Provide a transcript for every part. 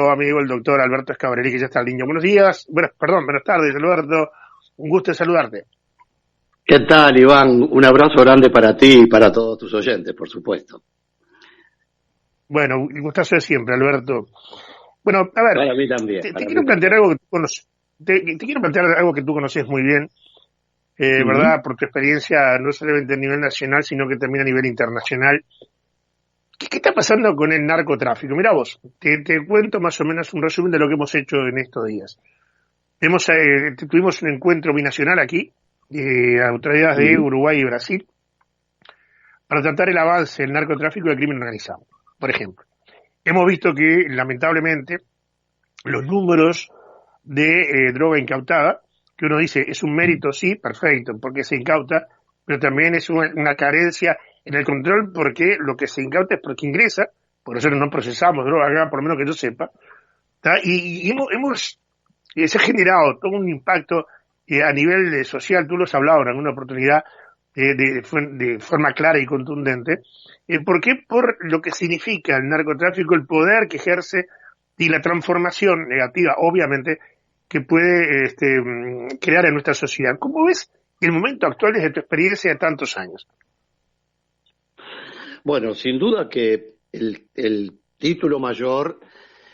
amigo el doctor Alberto Escabrelli, que ya está al niño. Buenos días, buenas tardes, Alberto. Un gusto saludarte. ¿Qué tal, Iván? Un abrazo grande para ti y para todos tus oyentes, por supuesto. Bueno, un gustazo de siempre, Alberto. Bueno, a ver, Para mí también. te quiero plantear algo que tú conoces. Te quiero plantear algo que tú conoces muy bien, ¿verdad? Por tu experiencia, no solamente a nivel nacional, sino que también a nivel internacional. ¿Qué está pasando con el narcotráfico? Mirá vos, te cuento más o menos un resumen de lo que hemos hecho en estos días. Tuvimos un encuentro binacional aquí, autoridades de Uruguay y Brasil, para tratar el avance del narcotráfico y del crimen organizado. Por ejemplo, hemos visto que, lamentablemente, los números de droga incautada, que uno dice es un mérito, sí, perfecto, porque se incauta, pero también es una carencia en el control porque lo que se incauta es porque ingresa, por eso no procesamos droga acá, por lo menos que yo sepa, ¿tá? Y se ha generado todo un impacto a nivel social, tú lo has hablado en alguna oportunidad de forma clara y contundente. ¿Por qué? Por lo que significa el narcotráfico, el poder que ejerce y la transformación negativa, obviamente, que puede crear en nuestra sociedad. ¿Cómo ves el momento actual desde tu experiencia de tantos años? Bueno, sin duda que el título mayor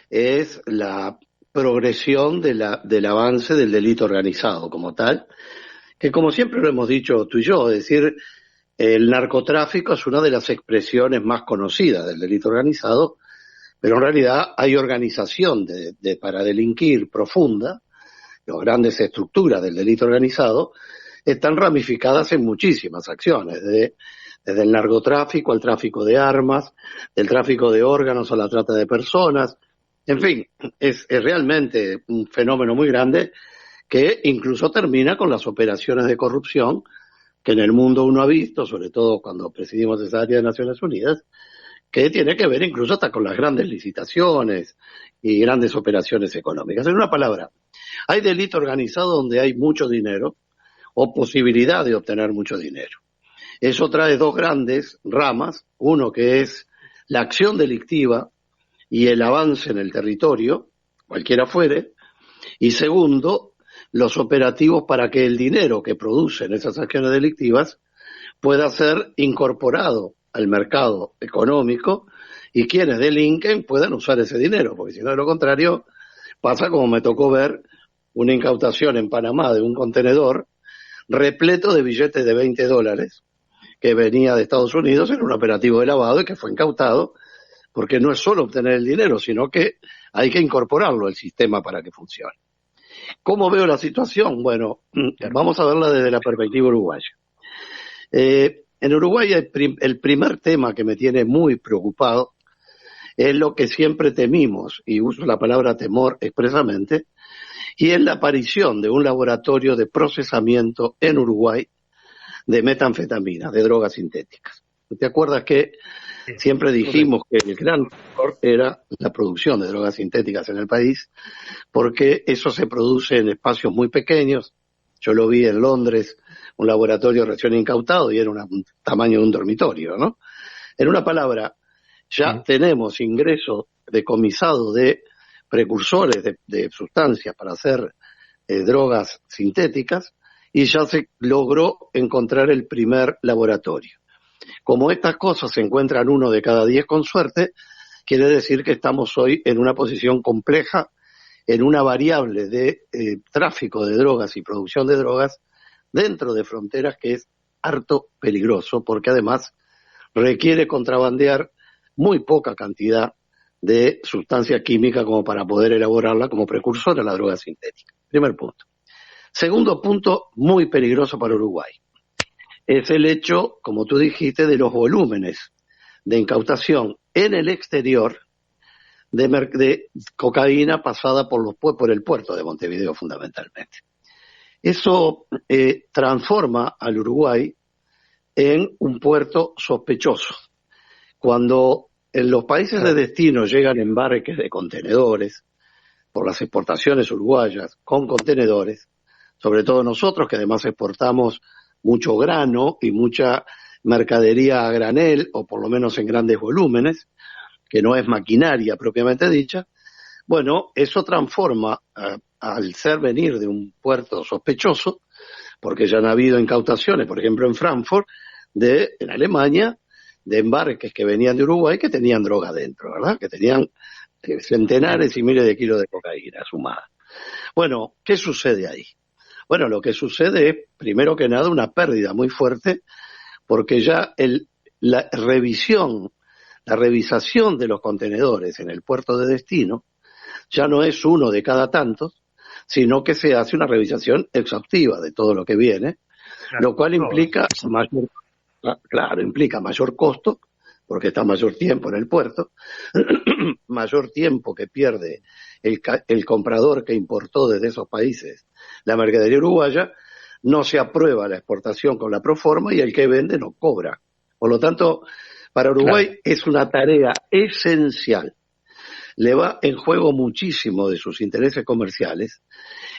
es la progresión del avance del delito organizado como tal, que como siempre lo hemos dicho tú y yo, es decir, el narcotráfico es una de las expresiones más conocidas del delito organizado, pero en realidad hay organización para delinquir profunda. Las grandes estructuras del delito organizado están ramificadas en muchísimas acciones, desde el narcotráfico al tráfico de armas, del tráfico de órganos a la trata de personas. En fin, es realmente un fenómeno muy grande que incluso termina con las operaciones de corrupción que en el mundo uno ha visto, sobre todo cuando presidimos esa área de Naciones Unidas, que tiene que ver incluso hasta con las grandes licitaciones y grandes operaciones económicas. En una palabra, hay delito organizado donde hay mucho dinero o posibilidad de obtener mucho dinero. Eso trae dos grandes ramas, uno que es la acción delictiva y el avance en el territorio, cualquiera fuere, y segundo, los operativos para que el dinero que producen esas acciones delictivas pueda ser incorporado al mercado económico y quienes delinquen puedan usar ese dinero, porque si no, de lo contrario, pasa como me tocó ver una incautación en Panamá de un contenedor repleto de billetes de $20 que venía de Estados Unidos en un operativo de lavado y que fue incautado, porque no es solo obtener el dinero, sino que hay que incorporarlo al sistema para que funcione. ¿Cómo veo la situación? Bueno, vamos a verla desde la perspectiva uruguaya. En Uruguay el primer tema que me tiene muy preocupado es lo que siempre temimos, y uso la palabra temor expresamente, y es la aparición de un laboratorio de procesamiento en Uruguay de metanfetamina, de drogas sintéticas. ¿Te acuerdas que siempre dijimos que el gran error era la producción de drogas sintéticas en el país, porque eso se produce en espacios muy pequeños? Yo lo vi en Londres, un laboratorio recién incautado y era un tamaño de un dormitorio, ¿no? En una palabra, ya tenemos ingreso decomisado de precursores de sustancias para hacer drogas sintéticas y ya se logró encontrar el primer laboratorio. Como estas cosas se encuentran 1 de cada 10 con suerte, quiere decir que estamos hoy en una posición compleja, en una variable de tráfico de drogas y producción de drogas dentro de fronteras que es harto peligroso, porque además requiere contrabandear muy poca cantidad de sustancia química como para poder elaborarla como precursor a la droga sintética. Primer punto. Segundo punto, muy peligroso para Uruguay, es el hecho, como tú dijiste, de los volúmenes de incautación en el exterior de cocaína pasada por el puerto de Montevideo fundamentalmente. Eso transforma al Uruguay en un puerto sospechoso. Cuando en los países de destino llegan embarques de contenedores, por las exportaciones uruguayas con contenedores, sobre todo nosotros que además exportamos mucho grano y mucha mercadería a granel, o por lo menos en grandes volúmenes, que no es maquinaria propiamente dicha, Bueno, eso transforma, al ser venir de un puerto sospechoso, porque ya han habido incautaciones, por ejemplo en Frankfurt, en Alemania, de embarques que venían de Uruguay que tenían droga dentro, ¿verdad? Que tenían centenares y miles de kilos de cocaína sumada. Bueno, ¿qué sucede ahí? Bueno, lo que sucede es, primero que nada, una pérdida muy fuerte, porque ya la revisación de los contenedores en el puerto de destino ya no es uno de cada tantos, sino que se hace una revisación exhaustiva de todo lo que viene, lo cual implica implica mayor costo, porque está mayor tiempo en el puerto, mayor tiempo que pierde el comprador que importó desde esos países la mercadería uruguaya, no se aprueba la exportación con la proforma y el que vende no cobra. Por lo tanto, para Uruguay es una tarea esencial. Le va en juego muchísimo de sus intereses comerciales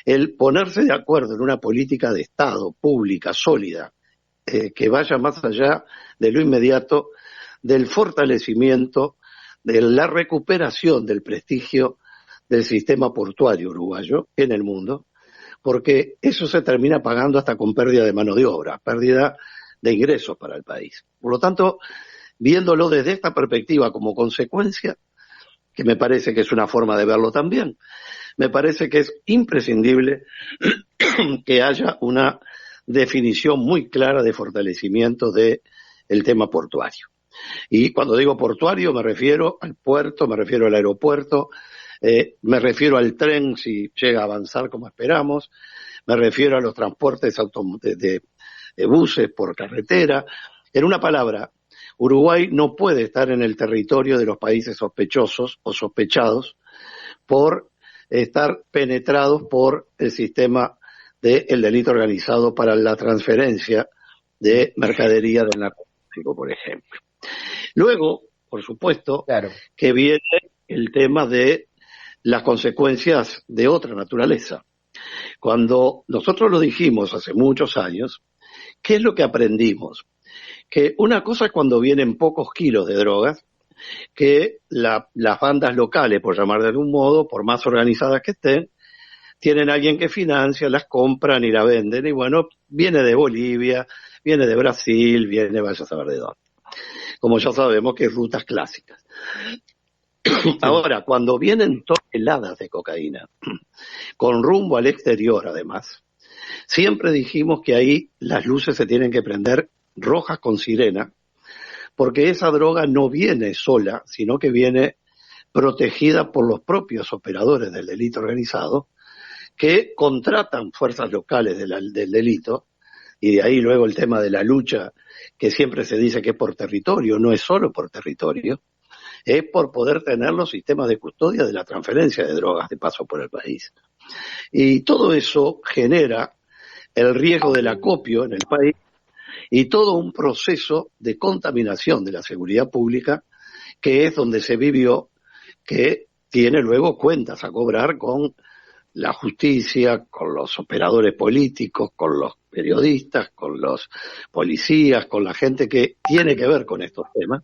el ponerse de acuerdo en una política de Estado pública, sólida, que vaya más allá de lo inmediato, del fortalecimiento, de la recuperación del prestigio del sistema portuario uruguayo en el mundo, porque eso se termina pagando hasta con pérdida de mano de obra, pérdida de ingresos para el país. Por lo tanto, viéndolo desde esta perspectiva como consecuencia, que me parece que es una forma de verlo también, me parece que es imprescindible que haya una definición muy clara de fortalecimiento del tema portuario. Y cuando digo portuario me refiero al puerto, me refiero al aeropuerto, me refiero al tren si llega a avanzar como esperamos, me refiero a los transportes de buses por carretera. En una palabra, Uruguay no puede estar en el territorio de los países sospechosos o sospechados por estar penetrados por el sistema del delito organizado para la transferencia de mercadería del narcotráfico, por ejemplo. Luego, por supuesto, que viene el tema de las consecuencias de otra naturaleza. Cuando nosotros lo dijimos hace muchos años, ¿qué es lo que aprendimos? Que una cosa es cuando vienen pocos kilos de drogas, que las bandas locales, por llamar de algún modo, por más organizadas que estén, tienen a alguien que financia, las compran y la venden, y bueno, viene de Bolivia, viene de Brasil, vaya a saber de dónde. Como ya sabemos que es rutas clásicas. Ahora, cuando vienen toneladas de cocaína, con rumbo al exterior además, siempre dijimos que ahí las luces se tienen que prender rojas con sirena, porque esa droga no viene sola, sino que viene protegida por los propios operadores del delito organizado, que contratan fuerzas locales del delito, y de ahí luego el tema de la lucha, que siempre se dice que es por territorio, no es solo por territorio, es por poder tener los sistemas de custodia de la transferencia de drogas de paso por el país. Y todo eso genera el riesgo del acopio en el país y todo un proceso de contaminación de la seguridad pública, que es donde se vivió, que tiene luego cuentas a cobrar con la justicia, con los operadores políticos, con los periodistas, con los policías, con la gente que tiene que ver con estos temas,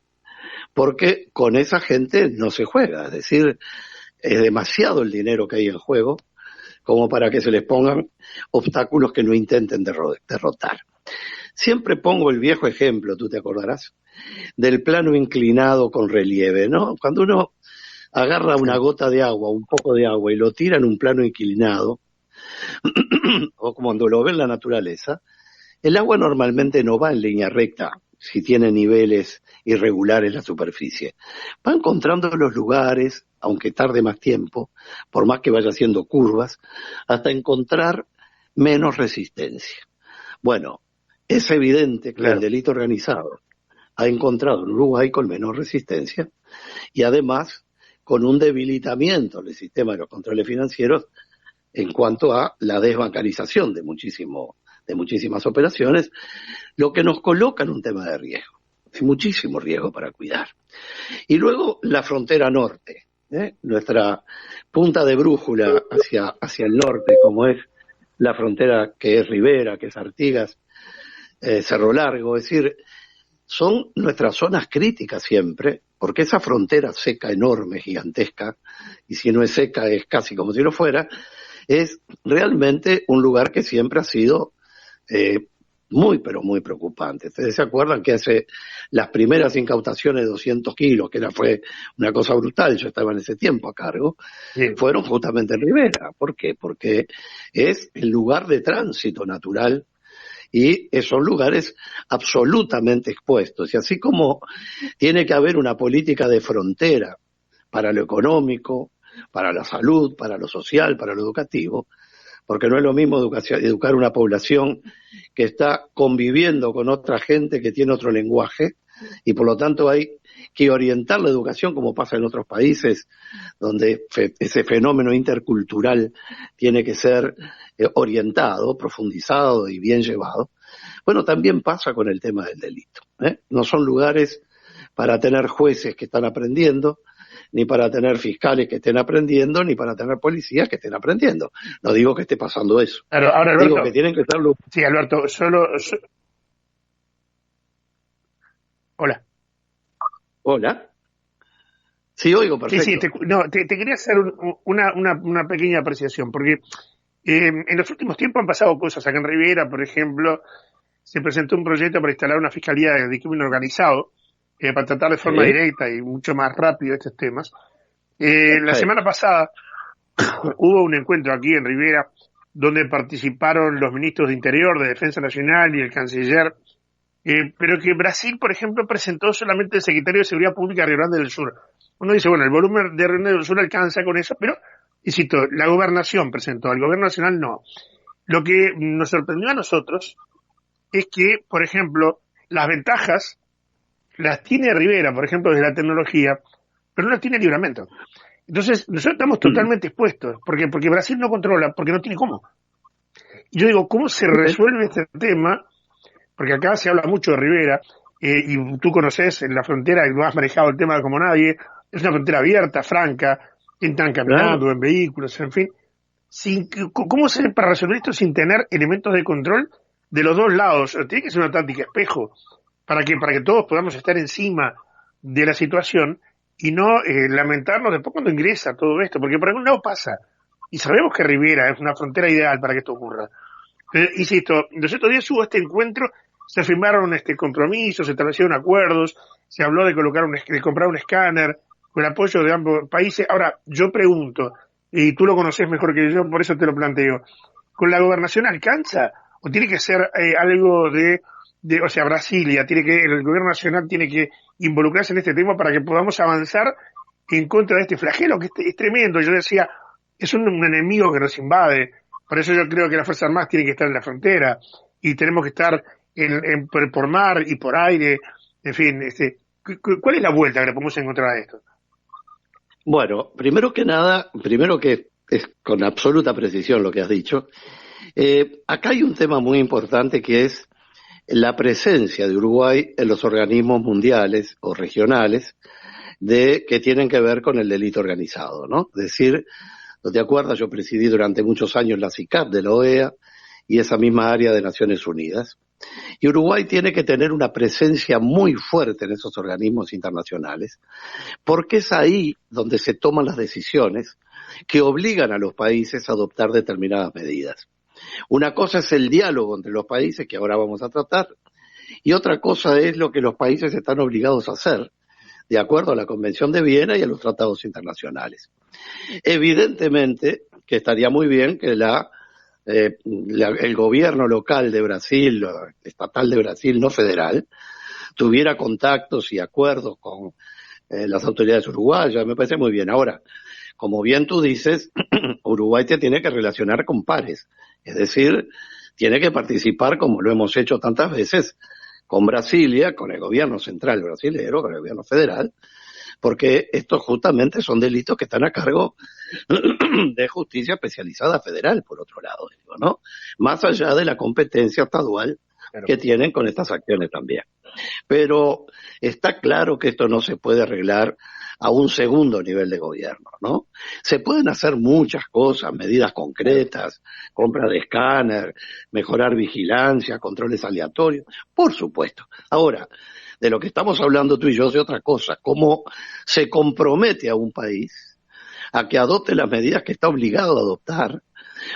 porque con esa gente no se juega, es decir, es demasiado el dinero que hay en juego como para que se les pongan obstáculos que no intenten derrotar. Siempre pongo el viejo ejemplo, tú te acordarás, del plano inclinado con relieve, ¿no? Cuando uno agarra una gota de agua, un poco de agua, y lo tira en un plano inclinado, o cuando lo ve en la naturaleza, el agua normalmente no va en línea recta, si tiene niveles irregulares la superficie. Va encontrando los lugares, aunque tarde más tiempo, por más que vaya haciendo curvas, hasta encontrar menos resistencia. Bueno, es evidente que el delito organizado ha encontrado en Uruguay con menos resistencia y además con un debilitamiento del sistema de los controles financieros en cuanto a la desbancarización de muchísimas operaciones, lo que nos coloca en un tema de riesgo. Hay muchísimo riesgo para cuidar. Y luego la frontera norte, nuestra punta de brújula hacia el norte, como es la frontera que es Rivera, que es Artigas, Cerro Largo, es decir, son nuestras zonas críticas siempre, porque esa frontera seca enorme, gigantesca, y si no es seca es casi como si lo fuera, es realmente un lugar que siempre ha sido muy, pero muy preocupante. ¿Ustedes se acuerdan que hace las primeras incautaciones de 200 kilos, que fue una cosa brutal, yo estaba en ese tiempo a cargo, Sí. fueron justamente en Rivera? ¿Por qué? Porque es el lugar de tránsito natural y son lugares absolutamente expuestos. Y así como tiene que haber una política de frontera para lo económico, para la salud, para lo social, para lo educativo, porque no es lo mismo educar una población que está conviviendo con otra gente que tiene otro lenguaje, y por lo tanto hay que orientar la educación como pasa en otros países, donde ese fenómeno intercultural tiene que ser orientado, profundizado y bien llevado. Bueno, también pasa con el tema del delito, ¿eh? No son lugares para tener jueces que están aprendiendo, ni para tener fiscales que estén aprendiendo, ni para tener policías que estén aprendiendo. No digo que esté pasando eso. Claro, ahora, Alberto, Digo que tienen que estar... Sí, Alberto, Hola. Hola. Sí, oigo, perfecto. Sí, te quería hacer una pequeña apreciación, porque en los últimos tiempos han pasado cosas. Acá en Rivera, por ejemplo, se presentó un proyecto para instalar una fiscalía de crimen organizado, para tratar de forma directa y mucho más rápido estos temas. La semana pasada hubo un encuentro aquí en Rivera donde participaron los ministros de Interior, de Defensa Nacional y el canciller, pero que Brasil, por ejemplo, presentó solamente el secretario de Seguridad Pública de Rio Grande del Sur. Uno dice, bueno, el volumen de Rio Grande del Sur alcanza con eso, pero, insisto, la gobernación presentó, el gobierno nacional no. Lo que nos sorprendió a nosotros es que, por ejemplo, las ventajas las tiene Rivera, por ejemplo, desde la tecnología, pero no las tiene Libramento. Entonces, nosotros estamos totalmente expuestos, porque Brasil no controla, porque no tiene cómo. Y yo digo, ¿cómo se resuelve este tema? Porque acá se habla mucho de Rivera, y tú conoces en la frontera, y lo has manejado el tema como nadie, es una frontera abierta, franca, entran caminando, en vehículos, en fin. ¿Cómo se hace para resolver esto sin tener elementos de control de los dos lados? Tiene que ser una táctica espejo, para que todos podamos estar encima de la situación y no lamentarnos después cuando ingresa todo esto, porque por algún lado pasa. Y sabemos que Rivera es una frontera ideal para que esto ocurra. Insisto, los otros días hubo este encuentro, se firmaron compromisos, se establecieron acuerdos, se habló de de comprar un escáner con el apoyo de ambos países. Ahora, yo pregunto, y tú lo conoces mejor que yo, por eso te lo planteo, ¿con la gobernación alcanza? ¿O tiene que ser algo o sea, Brasilia, el gobierno nacional tiene que involucrarse en este tema para que podamos avanzar en contra de este flagelo que es tremendo? Yo decía, es un enemigo que nos invade. Por eso yo creo que las Fuerzas Armadas tienen que estar en la frontera y tenemos que estar por mar y por aire. En fin, ¿cuál es la vuelta que le podemos encontrar a esto? Bueno, primero que es con absoluta precisión lo que has dicho. Acá hay un tema muy importante que es la presencia de Uruguay en los organismos mundiales o regionales que tienen que ver con el delito organizado, ¿no? Es decir, ¿no te acuerdas? Yo presidí durante muchos años la CICAP de la OEA y esa misma área de Naciones Unidas. Y Uruguay tiene que tener una presencia muy fuerte en esos organismos internacionales, porque es ahí donde se toman las decisiones que obligan a los países a adoptar determinadas medidas. Una cosa es el diálogo entre los países, que ahora vamos a tratar, y otra cosa es lo que los países están obligados a hacer, de acuerdo a la Convención de Viena y a los tratados internacionales. Evidentemente que estaría muy bien que el gobierno local de Brasil, estatal de Brasil, no federal, tuviera contactos y acuerdos con las autoridades uruguayas. Me parece muy bien. Ahora, como bien tú dices, Uruguay te tiene que relacionar con pares, es decir, tiene que participar, como lo hemos hecho tantas veces, con Brasilia, con el gobierno central brasilero, con el gobierno federal, porque estos justamente son delitos que están a cargo de justicia especializada federal, por otro lado, digo, ¿no? Más allá de la competencia estadual que tienen con estas acciones también. Pero está claro que esto no se puede arreglar a un segundo nivel de gobierno, ¿no? Se pueden hacer muchas cosas, medidas concretas, compra de escáner, mejorar vigilancia, controles aleatorios, por supuesto. Ahora, de lo que estamos hablando tú y yo es de otra cosa, cómo se compromete a un país a que adopte las medidas que está obligado a adoptar,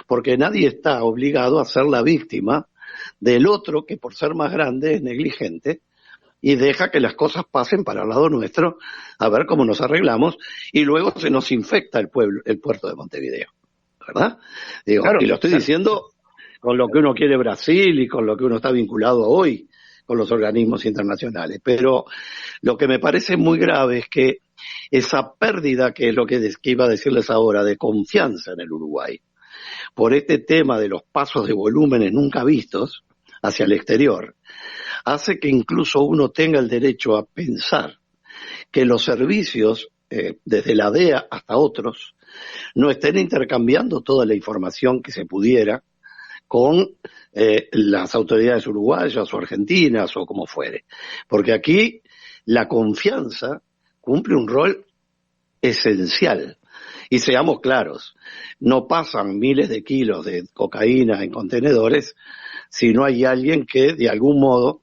porque nadie está obligado a ser la víctima del otro que por ser más grande es negligente y deja que las cosas pasen para el lado nuestro, a ver cómo nos arreglamos, y luego se nos infecta el puerto de Montevideo, ¿verdad? Digo, Claro, y lo estoy claro. diciendo con lo que uno quiere Brasil y con lo que uno está vinculado hoy con los organismos internacionales. Pero lo que me parece muy grave es que esa pérdida, que es lo que iba a decirles ahora, de confianza en el Uruguay, por este tema de los pasos de volúmenes nunca vistos hacia el exterior, hace que incluso uno tenga el derecho a pensar que los servicios, desde la DEA hasta otros, no estén intercambiando toda la información que se pudiera con las autoridades uruguayas o argentinas o como fuere. Porque aquí la confianza cumple un rol esencial. Y seamos claros, no pasan miles de kilos de cocaína en contenedores si no hay alguien que de algún modo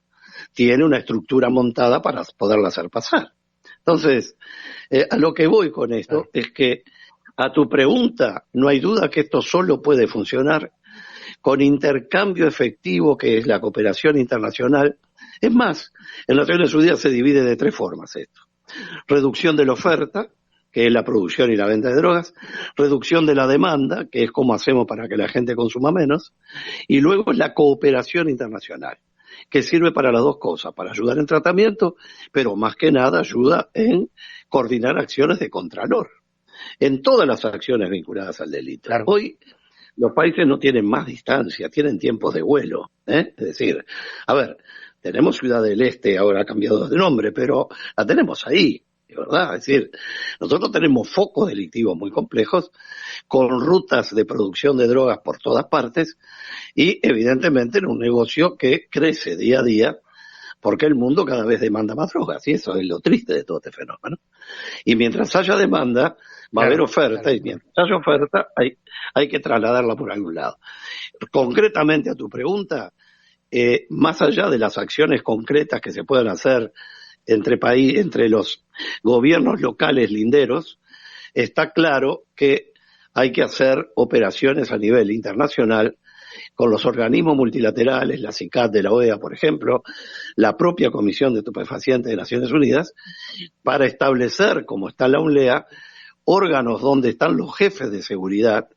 tiene una estructura montada para poderla hacer pasar. Entonces, a lo que voy con esto es que a tu pregunta, no hay duda que esto solo puede funcionar con intercambio efectivo, que es la cooperación internacional. Es más, en las Naciones Unidas se divide de 3 formas esto: reducción de la oferta, que es la producción y la venta de drogas; reducción de la demanda, que es cómo hacemos para que la gente consuma menos; y luego es la cooperación internacional, que sirve para las 2 cosas, para ayudar en tratamiento, pero más que nada ayuda en coordinar acciones de contralor, en todas las acciones vinculadas al delito. Claro. Hoy los países no tienen más distancia, tienen tiempos de vuelo, ¿eh? Es decir, a ver, tenemos Ciudad del Este, ahora ha cambiado de nombre, pero la tenemos ahí, ¿verdad? Es decir, nosotros tenemos focos delictivos muy complejos, con rutas de producción de drogas por todas partes, y evidentemente en un negocio que crece día a día, porque el mundo cada vez demanda más drogas, y eso es lo triste de todo este fenómeno. Y mientras haya demanda, va a haber oferta, y mientras haya oferta, hay que trasladarla por algún lado. Concretamente a tu pregunta, más allá de las acciones concretas que se puedan hacer entre los gobiernos locales linderos, está claro que hay que hacer operaciones a nivel internacional con los organismos multilaterales, la CICAT de la OEA, por ejemplo, la propia Comisión de Estupefacientes de Naciones Unidas, para establecer, como está la UNLEA, órganos donde están los jefes de seguridad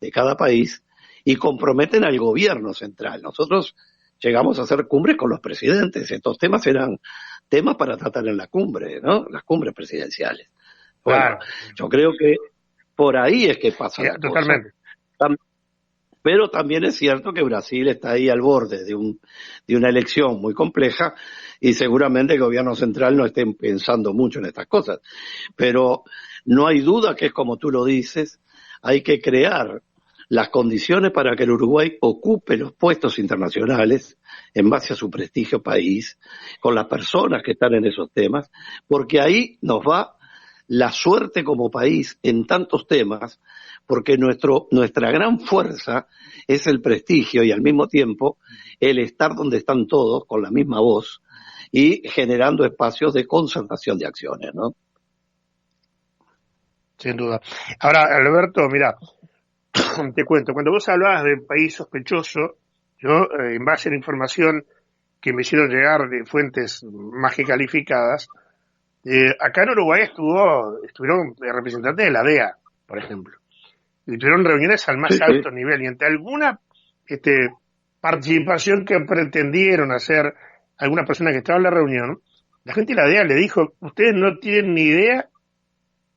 de cada país y comprometen al gobierno central. Nosotros llegamos a hacer cumbres con los presidentes. Estos temas eran temas para tratar en la cumbre, ¿no? Las cumbres presidenciales. Bueno, Claro. yo creo que por ahí es que pasa la Totalmente. cosa. Pero también es cierto que Brasil está ahí al borde de una elección muy compleja, y seguramente el gobierno central no esté pensando mucho en estas cosas. Pero no hay duda que es como tú lo dices, hay que crear las condiciones para que el Uruguay ocupe los puestos internacionales en base a su prestigio país, con las personas que están en esos temas, porque ahí nos va la suerte como país en tantos temas, porque nuestra gran fuerza es el prestigio y al mismo tiempo el estar donde están todos con la misma voz y generando espacios de concertación de acciones, ¿no? Sin duda. Ahora, Alberto, mira, te cuento, cuando vos hablabas de país sospechoso, yo, en base a la información que me hicieron llegar de fuentes más que calificadas, acá en Uruguay estuvieron representantes de la DEA, por ejemplo, y tuvieron reuniones al más alto nivel, y ante alguna participación que pretendieron hacer alguna persona que estaba en la reunión, la gente de la DEA le dijo: ustedes no tienen ni idea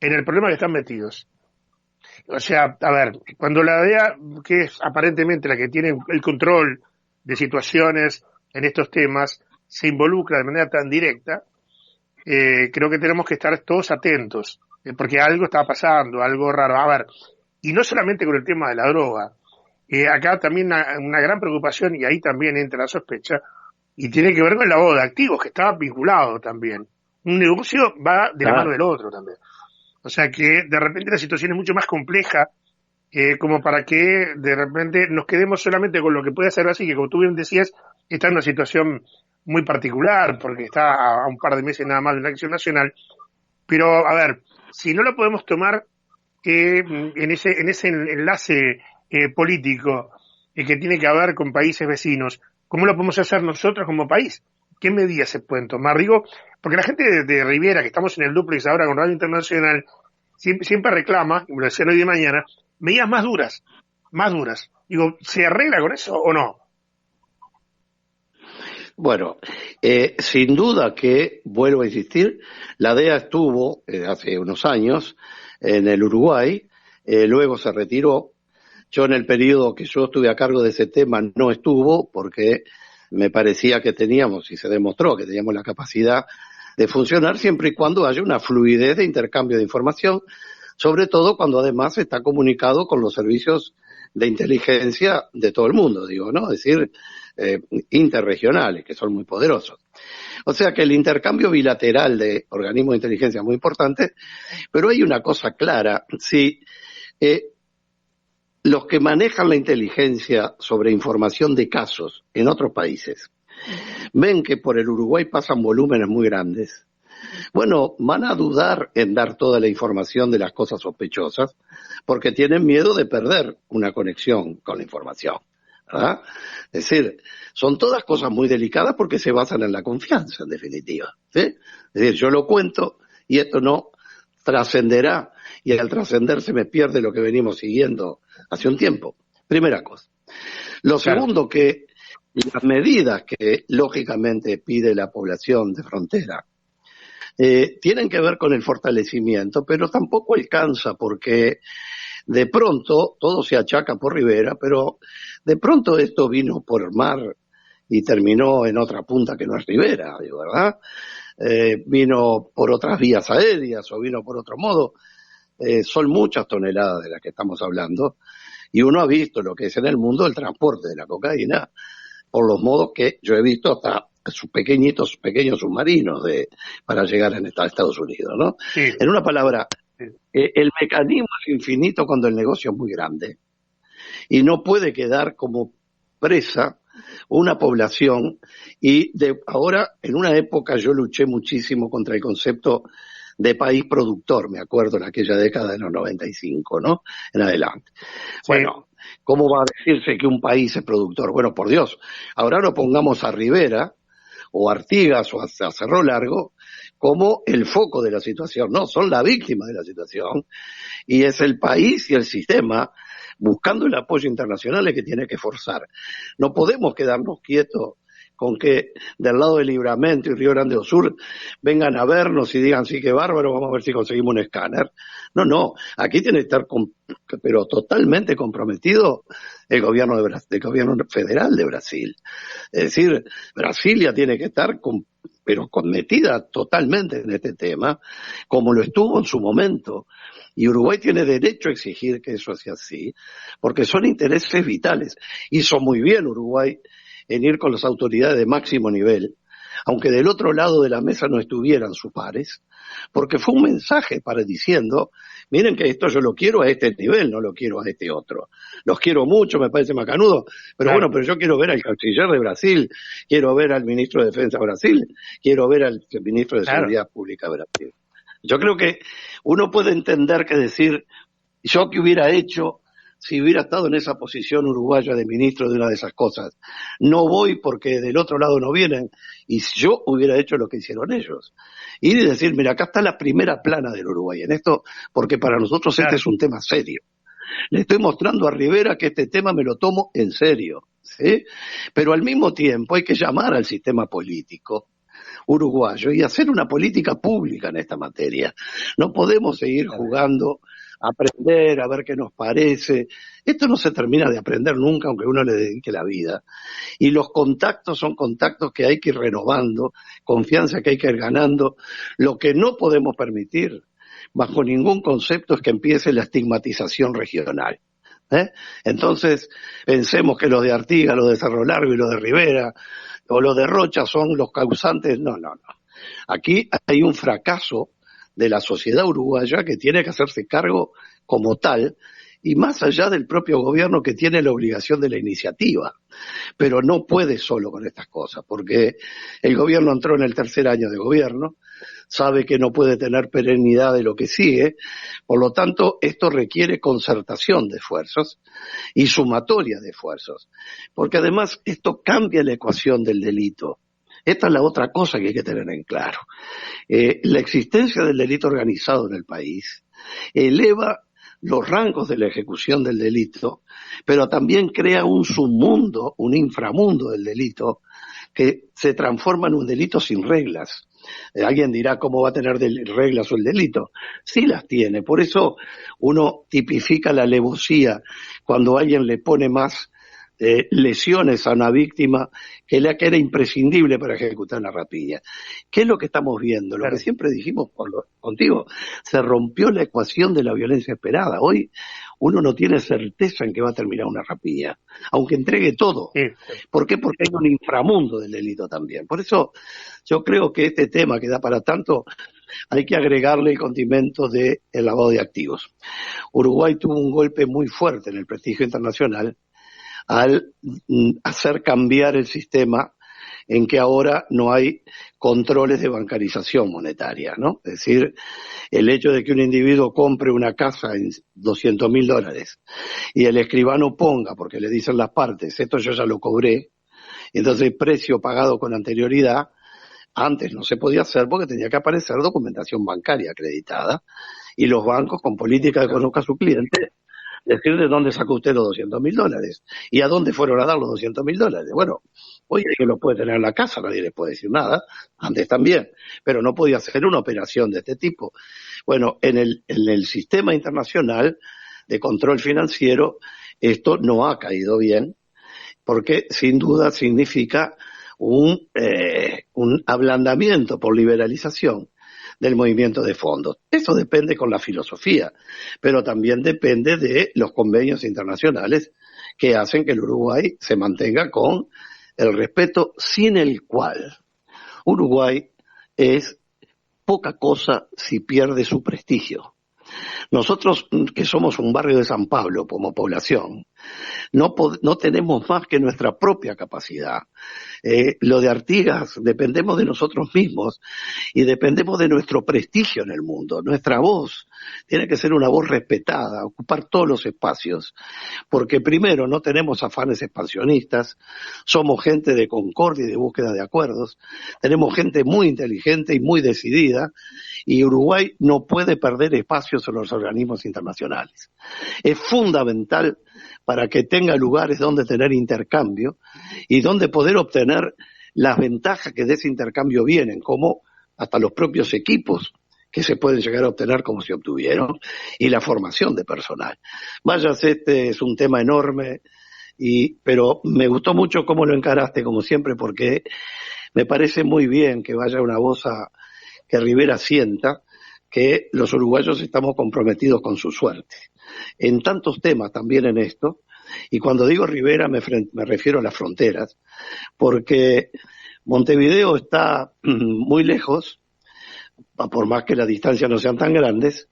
en el problema que están metidos. O sea, a ver, cuando la DEA, que es aparentemente la que tiene el control de situaciones en estos temas, se involucra de manera tan directa, creo que tenemos que estar todos atentos, porque algo está pasando, algo raro. A ver, y no solamente con el tema de la droga, acá también una gran preocupación, y ahí también entra la sospecha, y tiene que ver con el lavado de activos, que está vinculado también. Un negocio va de la mano del otro también. O sea que de repente la situación es mucho más compleja, como para que de repente nos quedemos solamente con lo que puede hacer Brasil, que como tú bien decías, está en una situación muy particular, porque está a un par de meses nada más de una elección nacional. Pero, a ver, si no lo podemos tomar en ese enlace político que tiene que haber con países vecinos, ¿cómo lo podemos hacer nosotros como país? ¿Qué medidas se pueden tomar? Digo, porque la gente de Riviera, que estamos en el duplex ahora con Radio Internacional, siempre reclama, y me lo decían hoy de mañana, medidas más duras, más duras. Digo, ¿se arregla con eso o no? Bueno, sin duda que, vuelvo a insistir, la DEA estuvo hace unos años en el Uruguay, luego se retiró. Yo en el periodo que yo estuve a cargo de ese tema no estuvo porque me parecía que teníamos, y se demostró que teníamos la capacidad de funcionar siempre y cuando haya una fluidez de intercambio de información, sobre todo cuando además está comunicado con los servicios de inteligencia de todo el mundo, digo, ¿no? Es decir, interregionales, que son muy poderosos. O sea que el intercambio bilateral de organismos de inteligencia es muy importante, pero hay una cosa clara, si los que manejan la inteligencia sobre información de casos en otros países ven que por el Uruguay pasan volúmenes muy grandes, bueno, van a dudar en dar toda la información de las cosas sospechosas porque tienen miedo de perder una conexión con la información, ¿verdad? Es decir, son todas cosas muy delicadas porque se basan en la confianza, en definitiva, ¿sí? Es decir, yo lo cuento y esto no trascenderá, y al trascender se me pierde lo que venimos siguiendo hace un tiempo. Primera cosa. Lo segundo, que las medidas que lógicamente pide la población de frontera tienen que ver con el fortalecimiento, pero tampoco alcanza porque de pronto todo se achaca por Rivera, pero de pronto esto vino por mar y terminó en otra punta que no es Rivera, ¿verdad? Vino por otras vías aéreas o vino por otro modo. Son muchas toneladas de las que estamos hablando y uno ha visto lo que es en el mundo el transporte de la cocaína por los modos que yo he visto hasta sus pequeños submarinos para llegar a Estados Unidos, ¿no? Sí, En una palabra, sí. el mecanismo es infinito cuando el negocio es muy grande y no puede quedar como presa una población y ahora en una época yo luché muchísimo contra el concepto de país productor, me acuerdo en aquella década de los 95, ¿no? En adelante. Sí. Bueno, ¿cómo va a decirse que un país es productor? Bueno, por Dios, ahora no pongamos a Rivera o a Artigas o a Cerro Largo como el foco de la situación, no, son la víctima de la situación y es el país y el sistema buscando el apoyo internacional el que tiene que forzar. No podemos quedarnos quietos con que del lado de Libramento y Río Grande do Sur vengan a vernos y digan, sí, qué bárbaro, vamos a ver si conseguimos un escáner. No, no, aquí tiene que estar pero totalmente comprometido el gobierno el gobierno federal de Brasil. Es decir, Brasilia tiene que estar pero metida totalmente en este tema, como lo estuvo en su momento. Y Uruguay tiene derecho a exigir que eso sea así, porque son intereses vitales. Hizo muy bien Uruguay en ir con las autoridades de máximo nivel, aunque del otro lado de la mesa no estuvieran sus pares, porque fue un mensaje para diciendo, miren que esto yo lo quiero a este nivel, no lo quiero a este otro. Los quiero mucho, me parece macanudo, pero Claro. bueno, pero yo quiero ver al canciller de Brasil, quiero ver al ministro de Defensa de Brasil, quiero ver al ministro de Claro. Seguridad Pública de Brasil. Yo creo que uno puede entender que decir, yo qué hubiera hecho si hubiera estado en esa posición uruguaya de ministro de una de esas cosas. No voy porque del otro lado no vienen, y si yo hubiera hecho lo que hicieron ellos. Ir y decir, mira, acá está la primera plana del Uruguay en esto, porque para nosotros este Claro. es un tema serio. Le estoy mostrando a Rivera que este tema me lo tomo en serio, ¿sí? Pero al mismo tiempo hay que llamar al sistema político uruguayo y hacer una política pública en esta materia. No podemos seguir jugando a aprender, a ver qué nos parece. Esto no se termina de aprender nunca, aunque uno le dedique la vida. Y los contactos son contactos que hay que ir renovando, confianza que hay que ir ganando. Lo que no podemos permitir, bajo ningún concepto, es que empiece la estigmatización regional. Entonces, pensemos que los de Artigas, los de Cerro Largo y los de Rivera, o los de Rocha son los causantes. No, no, no. Aquí hay un fracaso de la sociedad uruguaya que tiene que hacerse cargo como tal, y más allá del propio gobierno que tiene la obligación de la iniciativa. Pero no puede solo con estas cosas, porque el gobierno entró en el tercer año de gobierno, sabe que no puede tener perennidad de lo que sigue, por lo tanto esto requiere concertación de esfuerzos y sumatoria de esfuerzos, porque además esto cambia la ecuación del delito. Esta es la otra cosa que hay que tener en claro. La existencia del delito organizado en el país eleva los rangos de la ejecución del delito, pero también crea un submundo, un inframundo del delito, que se transforma en un delito sin reglas. Alguien dirá, ¿cómo va a tener reglas o el delito? Sí las tiene, por eso uno tipifica la alevosía cuando alguien le pone más lesiones a una víctima que la que era imprescindible para ejecutar la rapiña. ¿Qué es lo que estamos viendo? Lo Claro. que siempre dijimos contigo, se rompió la ecuación de la violencia esperada. Hoy uno no tiene certeza en que va a terminar una rapiña, aunque entregue todo. Sí. ¿Por qué? Porque hay un inframundo del delito también. Por eso yo creo que este tema que da para tanto, hay que agregarle el condimento del lavado de activos. Uruguay tuvo un golpe muy fuerte en el prestigio internacional al hacer cambiar el sistema en que ahora no hay controles de bancarización monetaria, ¿no? Es decir, el hecho de que un individuo compre una casa en $200.000 y el escribano ponga, porque le dicen las partes, esto yo ya lo cobré, entonces el precio pagado con anterioridad, antes no se podía hacer porque tenía que aparecer documentación bancaria acreditada y los bancos con política de conozca a su cliente decir de dónde sacó usted los $200.000 y a dónde fueron a dar los $200.000. Bueno, hoy que lo puede tener en la casa, nadie le puede decir nada, antes también, pero no podía hacer una operación de este tipo. Bueno, en el sistema internacional de control financiero esto no ha caído bien, porque sin duda significa un ablandamiento por liberalización del movimiento de fondos. Eso depende con la filosofía, pero también depende de los convenios internacionales que hacen que el Uruguay se mantenga con el respeto sin el cual Uruguay es poca cosa si pierde su prestigio. Nosotros, que somos un barrio de San Pablo como población, no tenemos más que nuestra propia capacidad. Lo de Artigas, dependemos de nosotros mismos y dependemos de nuestro prestigio en el mundo. Nuestra voz tiene que ser una voz respetada, ocupar todos los espacios, porque primero no tenemos afanes expansionistas, somos gente de concordia y de búsqueda de acuerdos, tenemos gente muy inteligente y muy decidida, y Uruguay no puede perder espacios en los organismos internacionales. Es fundamental para que tenga lugares donde tener intercambio y donde poder obtener las ventajas que de ese intercambio vienen, como hasta los propios equipos que se pueden llegar a obtener como se obtuvieron, y la formación de personal. Vayas, este es un tema enorme, pero me gustó mucho cómo lo encaraste, como siempre, porque me parece muy bien que vaya una voz que Rivera sienta que los uruguayos estamos comprometidos con su suerte. En tantos temas, también en esto, y cuando digo Rivera me refiero a las fronteras, porque Montevideo está muy lejos, por más que las distancias no sean tan grandes,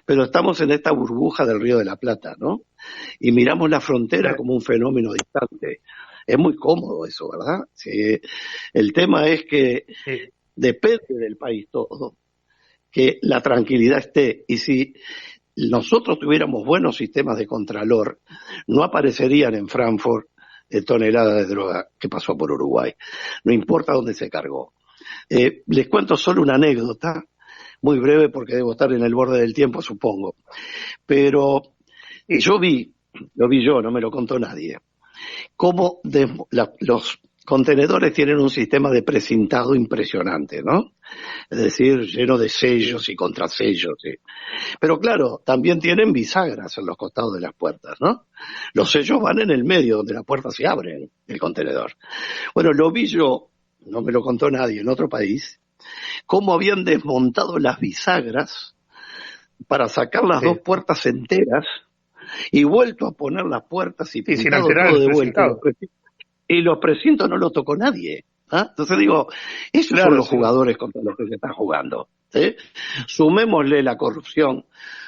pero estamos en esta burbuja del Río de la Plata, ¿no? Y miramos la frontera como un fenómeno distante. Es muy cómodo eso, ¿verdad? Sí. El tema es que depende del país todo, que la tranquilidad esté, y si nosotros tuviéramos buenos sistemas de contralor, no aparecerían en Frankfurt toneladas de droga que pasó por Uruguay, no importa dónde se cargó. Les cuento solo una anécdota, muy breve porque debo estar en el borde del tiempo, supongo, pero yo vi, no me lo contó nadie, cómo los contenedores tienen un sistema de precintado impresionante, ¿no? Es decir, lleno de sellos y contrasellos, ¿sí? Pero claro, también tienen bisagras en los costados de las puertas, ¿no? Los sellos van en el medio, donde la puerta se abre, el contenedor. Bueno, lo vi yo, no me lo contó nadie, en otro país, cómo habían desmontado las bisagras para sacar las dos puertas enteras y vuelto a poner las puertas y pintado todo de vuelta. Y los precintos no los tocó nadie. ¿Ah? Entonces digo, esos son los jugadores contra los que se están jugando. ¿sí? Sumémosle la corrupción,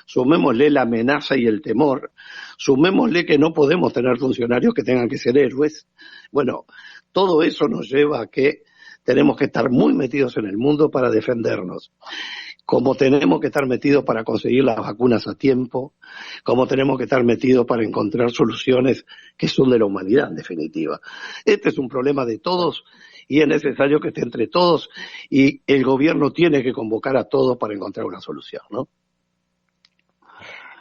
sumémosle la amenaza y el temor, sumémosle que no podemos tener funcionarios que tengan que ser héroes. Bueno, todo eso nos lleva a que tenemos que estar muy metidos en el mundo para defendernos, como tenemos que estar metidos para conseguir las vacunas a tiempo, como tenemos que estar metidos para encontrar soluciones que son de la humanidad, en definitiva. Este es un problema de todos y es necesario que esté entre todos y el gobierno tiene que convocar a todos para encontrar una solución, ¿no?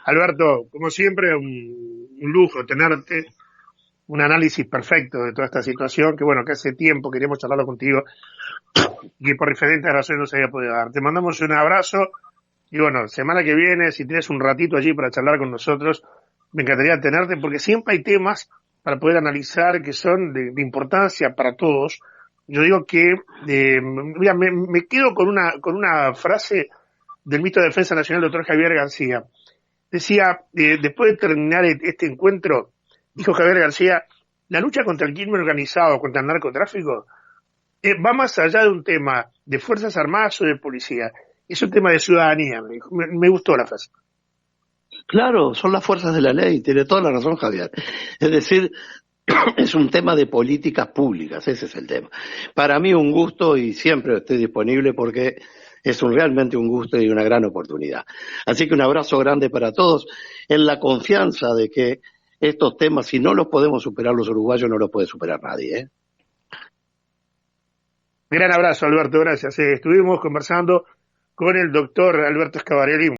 Alberto, como siempre, un lujo tenerte, un análisis perfecto de toda esta situación, que bueno, que hace tiempo queríamos charlarlo contigo y que por diferentes razones no se había podido dar. Te mandamos un abrazo y bueno, semana que viene, si tienes un ratito allí para charlar con nosotros, me encantaría tenerte porque siempre hay temas para poder analizar que son de importancia para todos. Yo digo que, mira, me quedo con una frase del ministro de Defensa Nacional, doctor Javier García. Decía, después de terminar este encuentro, dijo Javier García, la lucha contra el crimen organizado, contra el narcotráfico, va más allá de un tema de Fuerzas Armadas o de policía. Es un tema de ciudadanía, me dijo. Me gustó la frase. Claro, son las fuerzas de la ley, tiene toda la razón Javier. Es decir, es un tema de políticas públicas, ese es el tema. Para mí un gusto y siempre estoy disponible porque es realmente un gusto y una gran oportunidad. Así que un abrazo grande para todos en la confianza de que estos temas, si no los podemos superar los uruguayos, no los puede superar nadie, ¿eh? Gran abrazo, Alberto, gracias. Estuvimos conversando con el doctor Alberto Scavarelli.